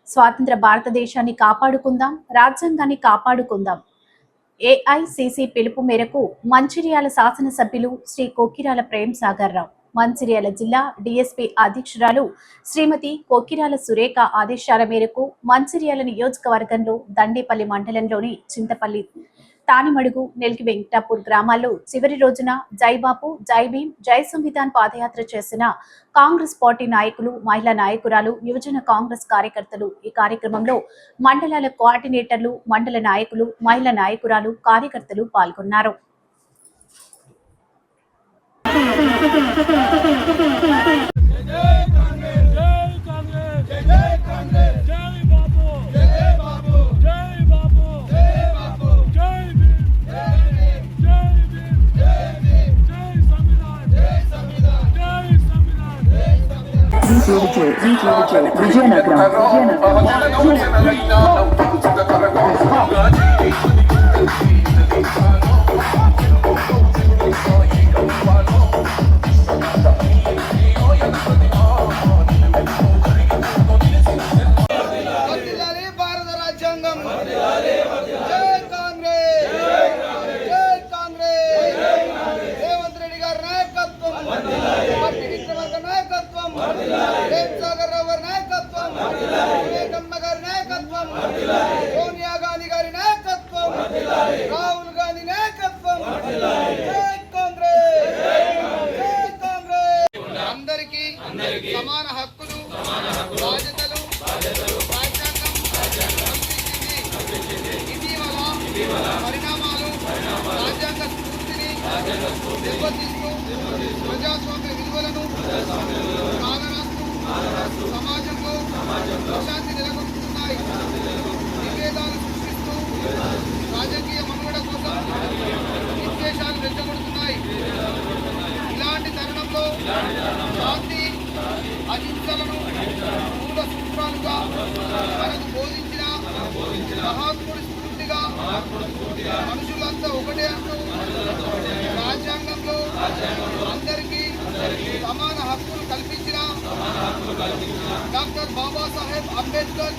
స్వాతంత్ర భారతదేశాన్ని కాపాడుకుందాం, రాజ్యాంగాన్ని కాపాడుకుందాం. ఏఐసిసి పిలుపు మేరకు మంచిర్యాల శాసనసభ్యులు శ్రీ కొక్కిరాల ప్రేమ్ సాగర్ రావు, మంచిర్యాల జిల్లా డిఎస్పీ అధ్యక్షురాలు శ్రీమతి కొక్కిరాల సురేఖ ఆదేశాల మేరకు మంచిర్యాల నియోజకవర్గంలో దండేపల్లి మండలంలోని చింతపల్లి, తానిమడుగు, నెల్కి వెంకటాపూర్ గ్రామాల్లో చివరి రోజున జై బాపు, జై భీం, జై సంవిధాన్ పాదయాత్ర చేసిన కాంగ్రెస్ పార్టీ నాయకులు, మహిళా నాయకురాలు, యువజన కాంగ్రెస్ కార్యకర్తలు. ఈ కార్యక్రమంలో మండలాల కోఆర్డినేటర్లు, మండల నాయకులు, మహిళా నాయకురాలు, కార్యకర్తలు పాల్గొన్నారు. సోనియా గాంధీ గారి నాయకత్వం, రాహుల్ గాంధీ నాయకత్వం, అందరికీ సమాన హక్కులు, బాధ్యతలు రాజ్యాంగం కల్పించింది. ఇటీవల పరిణామాలు రాజ్యాంగ స్ఫూర్తిని దెబ్బతీస్తూ ప్రజాస్వామ్య విలువలను కాలరాస్తూ సమాజంలో ప్రశాంతి నెలకొల్పుతున్నాయి. విభేదాలు సృష్టిస్తూ రాజకీయ మనుగడ కోసం విద్వేషాలు రెచ్చగొడుతున్నాయి. ఇలాంటి తరుణంలో శాంతి, అహింసలను మూల సూత్రాలుగా మనకు బోధించిన మహాత్ముడి స్ఫూర్తిగా మనుషులంతా ఒకటే అంటూ రాజ్యాంగంలో అందరికీ సమాన హక్కులు కల్పించిన డాక్టర్ బాబాసాహెబ్ అంబేద్కర్